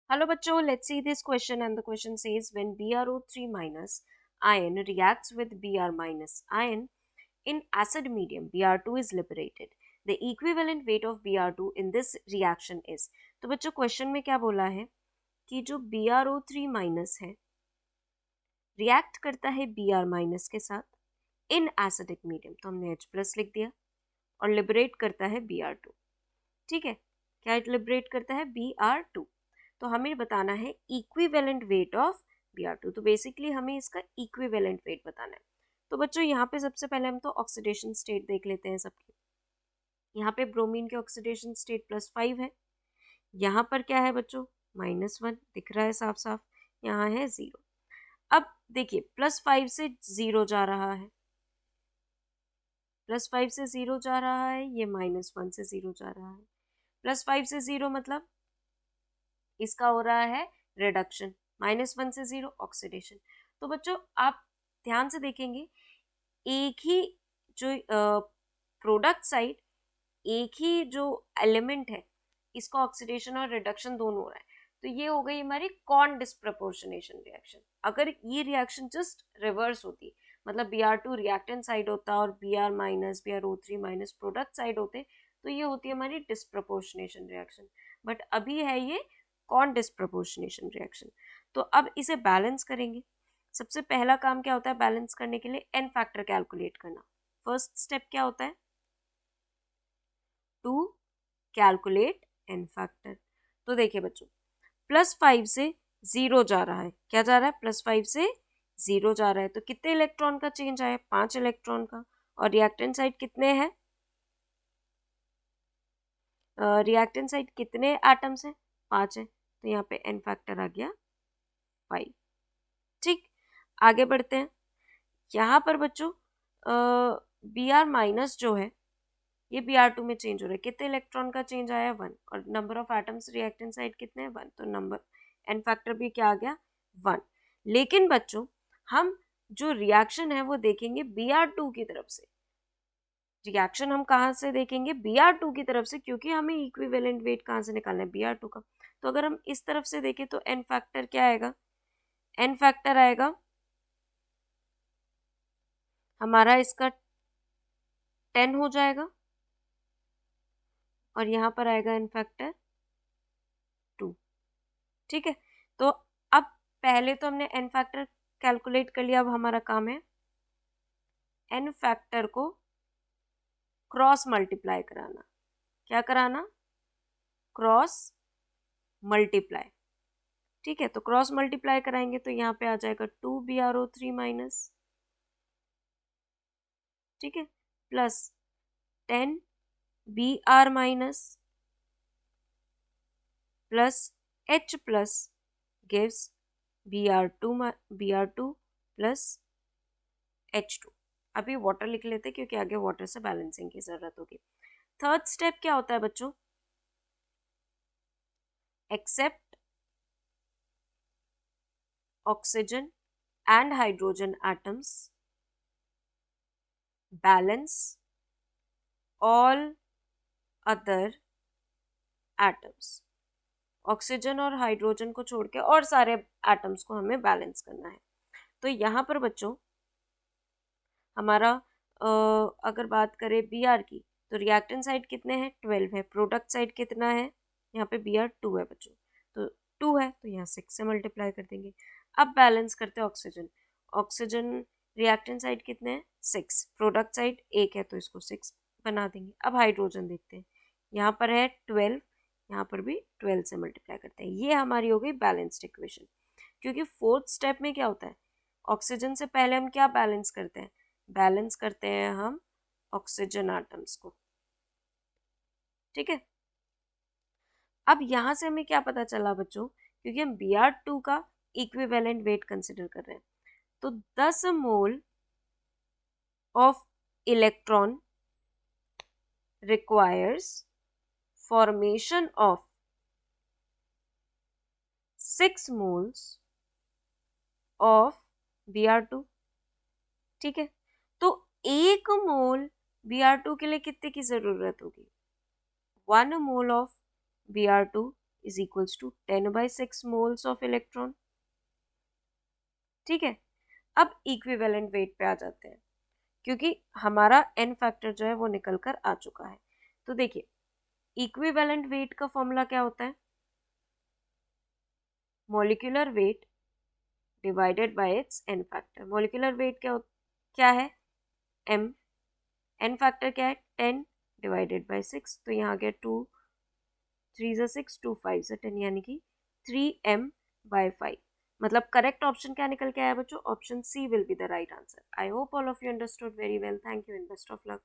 Hello bachcho, let's see this question, and the question says when BrO3 minus ion reacts with Br minus ion in acid medium, Br2 is liberated. The equivalent weight of Br2 in this reaction is. तो बच्चों question में क्या बोला है कि जो BrO3 minus है react करता है Br माइनस के साथ इन एसिडिक मीडियम, तो हमने H प्लस लिख दिया, और लिबरेट करता है Br2. ठीक है, क्या लिबरेट करता है Br2. तो हमें बताना है इक्विवेलेंट वेट ऑफ Br2. तो बेसिकली हमें इसका इक्विवेलेंट वेट बताना है. तो बच्चों यहाँ पे सबसे पहले हम तो ऑक्सीडेशन स्टेट देख लेते हैं सबकी. यहाँ पे ब्रोमीन के ऑक्सीडेशन स्टेट +5 है, यहाँ पर क्या है बच्चों -1 दिख रहा है साफ साफ, यहाँ है 0. अब देखिए +5 से 0 जा रहा है, +5 से 0 जा रहा है, ये -1 से 0 जा रहा है. +5 से 0 मतलब इसका हो रहा है रिडक्शन, -1 से 0 ऑक्सीडेशन. तो बच्चों आप ध्यान से देखेंगे, एक ही जो प्रोडक्ट साइड, एक ही जो एलिमेंट है, इसका ऑक्सीडेशन और रिडक्शन दोनों हो रहा है. तो ये हो गई हमारी कॉन डिस्प्रपोर्शनेशन रिएक्शन. अगर ये रिएक्शन जस्ट रिवर्स होती, मतलब Br2 रिएक्टेंट साइड होता और Br minus BrO3 minus product side होते, तो ये होती है हमारी डिस्प्रपोर्शनेशन रिएक्शन. बट अभी है ये कॉन डिस्प्रपोर्शनेशन रिएक्शन. तो अब इसे बैलेंस करेंगे. सबसे पहला काम क्या होता है बैलेंस करने के लिए, एन फैक्टर कैलकुलेट करना. फर्स्ट स्टेप क्या होता है, टू कैलकुलेट एन फैक्टर. तो देखिए बच्चों, +5 से 0 जा रहा है, क्या जा रहा है, +5 से 0 जा रहा है, तो कितने इलेक्ट्रॉन का चेंज आया, 5 इलेक्ट्रॉन का. और रिएक्टेंट साइड कितने हैं, रिएक्टेंट साइड कितने एटम्स हैं, 5 है, तो यहाँ पे एन फैक्टर आ गया 5. ठीक, आगे बढ़ते हैं. यहाँ पर बच्चों Br माइनस जो है ये Br2 में चेंज हो रहा है, कितने इलेक्ट्रॉन का चेंज आया, 1, और number of atoms reactant side कितने हैं, 1, तो नंबर एन फैक्टर भी क्या आ गया, 1. लेकिन बच्चों हम जो रिएक्शन है वो देखेंगे Br2 की तरफ से. रिएक्शन हम कहाँ से देखेंगे, Br2 की तरफ से, क्योंकि हमें इक्विवेलेंट वेट कहाँ से निकालना है, Br2 का. तो अगर हम इस तरफ से देखें तो एन फैक्टर क्या आएगा, एन फैक्टर आएगा हमारा इसका 10 हो जाएगा, और यहाँ पर आएगा एन फैक्टर 2. ठीक है, तो अब पहले तो हमने एन फैक्टर कैलकुलेट कर लिया. अब हमारा काम है एन फैक्टर को क्रॉस मल्टीप्लाई कराना. क्या कराना, क्रॉस मल्टीप्लाई. ठीक है, तो क्रॉस मल्टीप्लाई कराएंगे तो यहाँ पे आ जाएगा 2 BrO3 माइनस, ठीक है, plus 10 Br minus plus H plus gives Br2 plus H2. अभी वाटर लिख लेते क्योंकि आगे वाटर से बैलेंसिंग की जरूरत होगी. थर्ड स्टेप क्या होता है बच्चों, except oxygen and hydrogen atoms, balance all other atoms. Oxygen और हाइड्रोजन को छोड़ के और सारे एटम्स को हमें बैलेंस करना है. तो यहाँ पर बच्चों हमारा अगर बात करें Br की, तो रिएक्टेंट साइड कितने हैं, 12 है, प्रोडक्ट साइड कितना है, यहाँ पे Br2 है बच्चों, तो 2 है, तो यहाँ 6 से मल्टीप्लाई कर देंगे. अब बैलेंस करते हैं ऑक्सीजन. ऑक्सीजन रिएक्टेंट साइड कितने हैं, 6, प्रोडक्ट साइड 1 है, तो इसको 6 बना देंगे. अब हाइड्रोजन देखते हैं, यहाँ पर है 12, यहाँ पर भी 12 से मल्टीप्लाई करते हैं. ये हमारी हो गई बैलेंस्ड इक्वेशन. क्योंकि फोर्थ स्टेप में क्या होता है, ऑक्सीजन से पहले हम क्या बैलेंस करते हैं, बैलेंस करते हैं हम ऑक्सीजन एटम्स को. ठीक है, अब यहां से हमें क्या पता चला बच्चों, क्योंकि हम Br2 का इक्विवेलेंट वेट कंसिडर कर रहे हैं, तो 10 mole of electron requires formation of 6 moles of Br2. ठीक है, तो 1 मोल Br2 के लिए कितने की जरूरत होगी, 1 mole of Br2 is equals to 10/6 moles of electron. ठीक है, अब इक्विवेलेंट वेट पे आ जाते हैं, क्योंकि हमारा n फैक्टर जो है वो निकल कर आ चुका है। तो देखिए, इक्विवेलेंट वेट का फॉर्मूला क्या होता है? Molecular weight divided by it's n factor. Molecular weight क्या है? m, n फैक्टर क्या है? 10 डिवाइडेड बाय 6, तो यहाँ आ गया 2 3 ज़ा 6, 2 5 ज़ा 10, यानी कि 3m/5। मतलब करेक्ट ऑप्शन क्या निकल के आया बच्चों? Option C will be the right answer. I hope all of you understood very well. Thank you and best of luck.